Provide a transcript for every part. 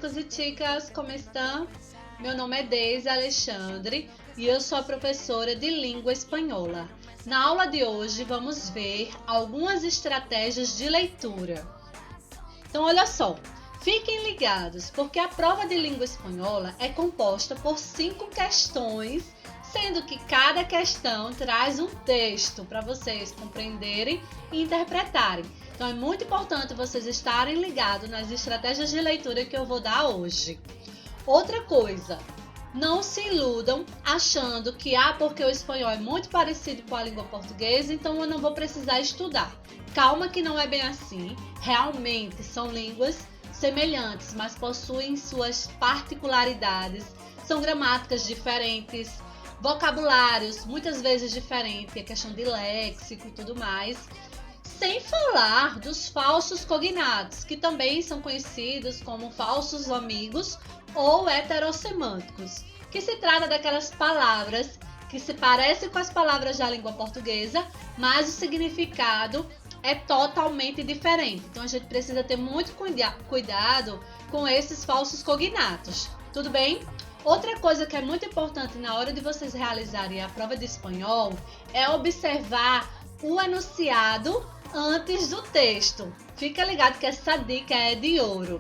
chicos e chicas, como estão? Meu nome é Deise Alexandre e eu sou a professora de língua espanhola. Na aula de hoje vamos ver algumas estratégias de leitura. Então olha só, fiquem ligados porque a prova de língua espanhola é composta por 5 questões, sendo que cada questão traz um texto para vocês compreenderem e interpretarem. Então é muito importante vocês estarem ligados nas estratégias de leitura que eu vou dar hoje. Outra coisa, não se iludam achando que porque o espanhol é muito parecido com a língua portuguesa, então eu não vou precisar estudar. Calma que não é bem assim, realmente são línguas semelhantes, mas possuem suas particularidades, são gramáticas diferentes, vocabulários muitas vezes diferentes, a questão de léxico e tudo mais. Sem falar dos falsos cognatos, que também são conhecidos como falsos amigos ou heterossemânticos, que se trata daquelas palavras que se parecem com as palavras da língua portuguesa, mas o significado é totalmente diferente. Então a gente precisa ter muito cuidado com esses falsos cognatos, tudo bem? Outra coisa que é muito importante na hora de vocês realizarem a prova de espanhol é observar o enunciado antes do texto. Fica ligado que essa dica é de ouro.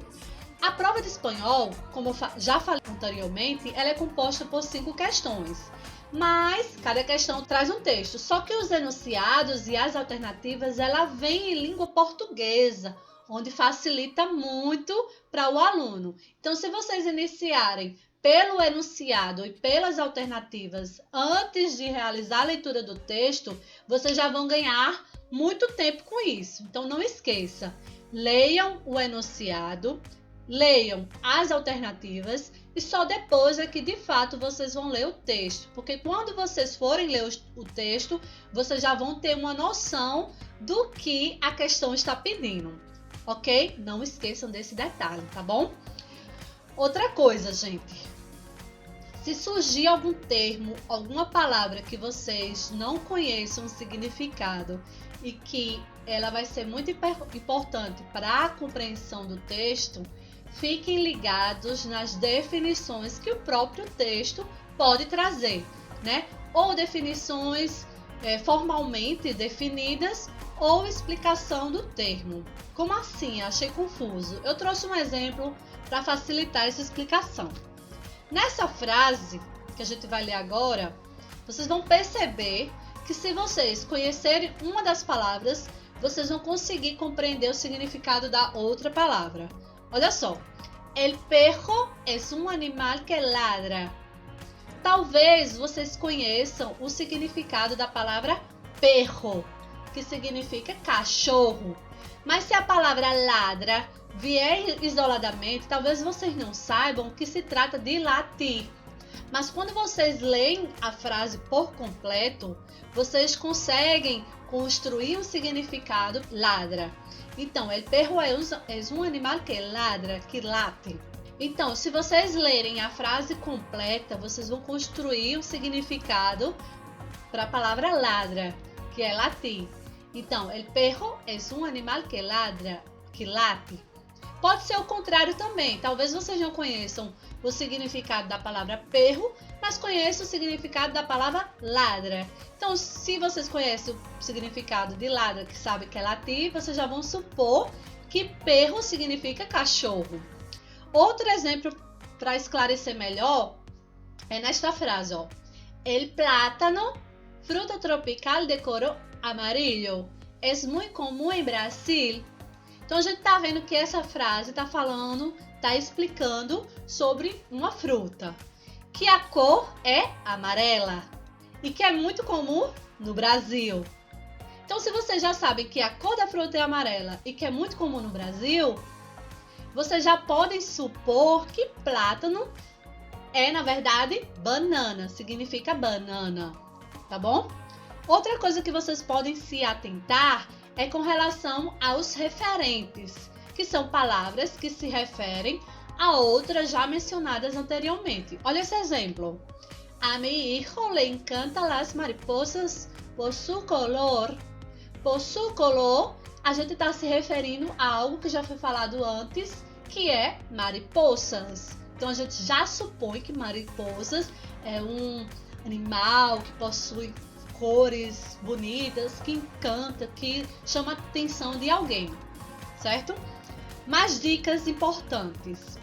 A prova de espanhol, como eu já falei anteriormente, ela é composta por 5 questões, mas cada questão traz um texto. Só que os enunciados e as alternativas, ela vem em língua portuguesa, onde facilita muito para o aluno. Então, se vocês iniciarem pelo enunciado e pelas alternativas antes de realizar a leitura do texto, vocês já vão ganhar muito tempo com isso. Então não esqueça, leiam o enunciado, leiam as alternativas e só depois é que de fato vocês vão ler o texto. Porque quando vocês forem ler o texto, vocês já vão ter uma noção do que a questão está pedindo, ok? Não esqueçam desse detalhe, tá bom? Outra coisa, gente. Se surgir algum termo, alguma palavra que vocês não conheçam o significado e que ela vai ser muito importante para a compreensão do texto, fiquem ligados nas definições que o próprio texto pode trazer, né? Ou definições formalmente definidas ou explicação do termo. Como assim? Achei confuso. Eu trouxe um exemplo para facilitar essa explicação. Nessa frase que a gente vai ler agora, vocês vão perceber que se vocês conhecerem uma das palavras, vocês vão conseguir compreender o significado da outra palavra. Olha só, el perro es un animal que ladra. Talvez vocês conheçam o significado da palavra perro, que significa cachorro. Mas se a palavra ladra vier isoladamente, talvez vocês não saibam que se trata de latir. Mas quando vocês leem a frase por completo, vocês conseguem construir um significado ladra. Então, el perro es un animal que ladra, que late. Então, se vocês lerem a frase completa, vocês vão construir um significado para a palavra ladra, que é latir. Então, el perro es un animal que ladra, que late. Pode ser o contrário também. Talvez vocês não conheçam o significado da palavra perro, mas conheçam o significado da palavra ladra. Então, se vocês conhecem o significado de ladra, que sabe que é latir, vocês já vão supor que perro significa cachorro. Outro exemplo para esclarecer melhor é nesta frase, ó. El plátano, fruta tropical de color amarillo, es muy común en Brasil. Então a gente tá vendo que essa frase tá explicando sobre uma fruta, que a cor é amarela e que é muito comum no Brasil. Então se vocês já sabem que a cor da fruta é amarela e que é muito comum no Brasil, vocês já podem supor que plátano é, na verdade, banana, significa banana, tá bom? Outra coisa que vocês podem se atentar é com relação aos referentes, que são palavras que se referem a outras já mencionadas anteriormente. Olha esse exemplo. A mi hijo le encantan las mariposas por su color. Por su color, a gente está se referindo a algo que já foi falado antes que é mariposas. Então a gente já supõe que mariposas é um animal que possui cores bonitas, que encanta, que chama a atenção de alguém, certo? Mais dicas importantes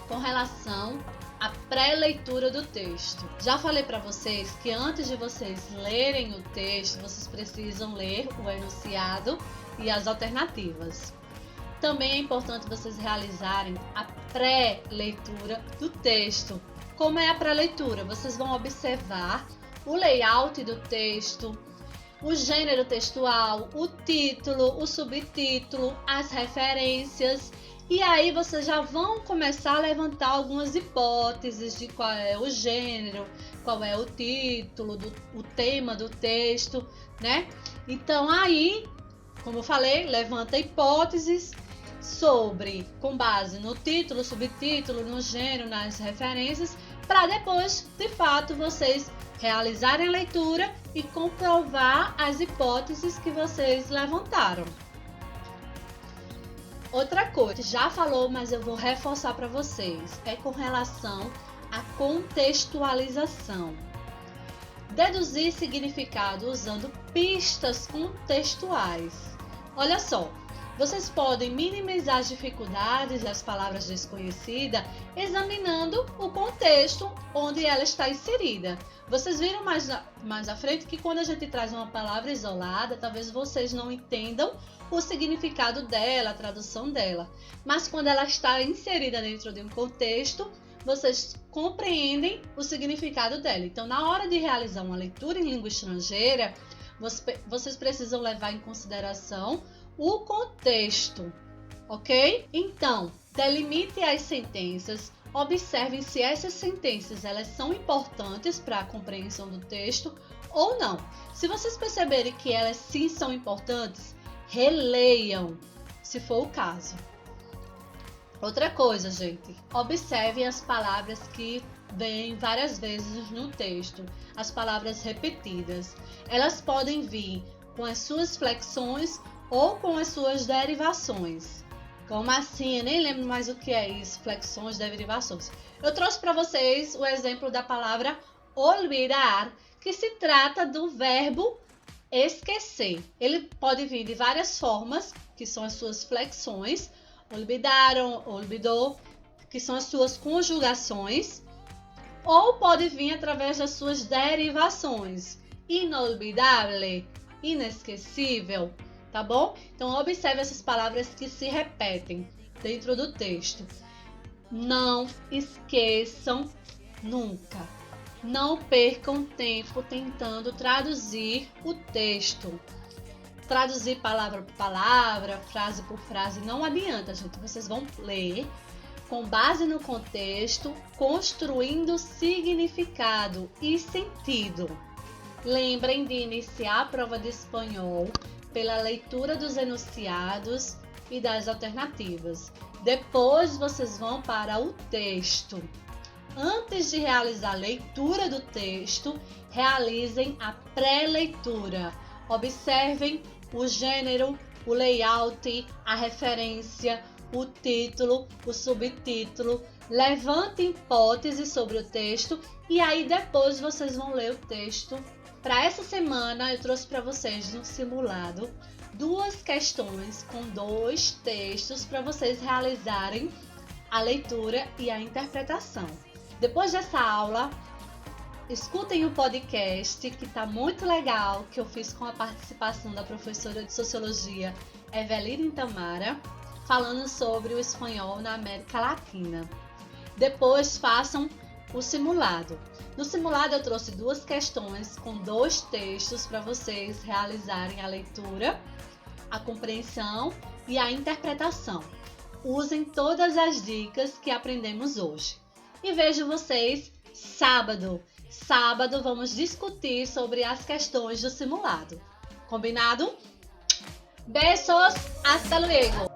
com relação à pré-leitura do texto. Já falei para vocês que antes de vocês lerem o texto, vocês precisam ler o enunciado e as alternativas. Também é importante vocês realizarem a pré-leitura do texto. Como é a pré-leitura? Vocês vão observar o layout do texto, o gênero textual, o título, o subtítulo, as referências. E aí vocês já vão começar a levantar algumas hipóteses de qual é o gênero, qual é o título, o tema do texto, né? Então aí, como eu falei, levanta hipóteses com base no título, subtítulo, no gênero, nas referências, para depois, de fato, vocês realizarem a leitura e comprovar as hipóteses que vocês levantaram. Outra coisa, já falou, mas eu vou reforçar para vocês, é com relação à contextualização. Deduzir significado usando pistas contextuais. Olha só, vocês podem minimizar as dificuldades das palavras desconhecidas examinando o contexto onde ela está inserida. Vocês viram mais à frente que quando a gente traz uma palavra isolada, talvez vocês não entendam o significado dela, a tradução dela. Mas quando ela está inserida dentro de um contexto, vocês compreendem o significado dela. Então, na hora de realizar uma leitura em língua estrangeira, vocês precisam levar em consideração o contexto, ok? Então, delimite as sentenças, observem se essas sentenças elas são importantes para a compreensão do texto ou não. Se vocês perceberem que elas sim são importantes, releiam, se for o caso. Outra coisa, gente, observem as palavras que vêm várias vezes no texto, as palavras repetidas. Elas podem vir com as suas flexões ou com as suas derivações. Como assim? Eu nem lembro mais o que é isso, flexões, derivações. Eu trouxe para vocês o exemplo da palavra olvidar, que se trata do verbo esquecer. Ele pode vir de várias formas, que são as suas flexões, olvidaram, olvidou, que são as suas conjugações, ou pode vir através das suas derivações, inolvidable, inesquecível, tá bom? Então, observe essas palavras que se repetem dentro do texto. Não esqueçam nunca. Não percam tempo tentando traduzir o texto. Traduzir palavra por palavra, frase por frase, não adianta, gente. Vocês vão ler com base no contexto, construindo significado e sentido. Lembrem de iniciar a prova de espanhol pela leitura dos enunciados e das alternativas. Depois vocês vão para o texto. Antes de realizar a leitura do texto, realizem a pré-leitura. Observem o gênero, o layout, a referência, o título, o subtítulo. Levantem hipóteses sobre o texto e aí depois vocês vão ler o texto. Para essa semana, eu trouxe para vocês no simulado 2 questões com 2 textos para vocês realizarem a leitura e a interpretação. Depois dessa aula, escutem o podcast que está muito legal, que eu fiz com a participação da professora de Sociologia Evelina Tamara, falando sobre o espanhol na América Latina. Depois façam o simulado. No simulado eu trouxe 2 questões com 2 textos para vocês realizarem a leitura, a compreensão e a interpretação. Usem todas as dicas que aprendemos hoje. E vejo vocês sábado. Sábado vamos discutir sobre as questões do simulado. Combinado? Beijos, hasta luego!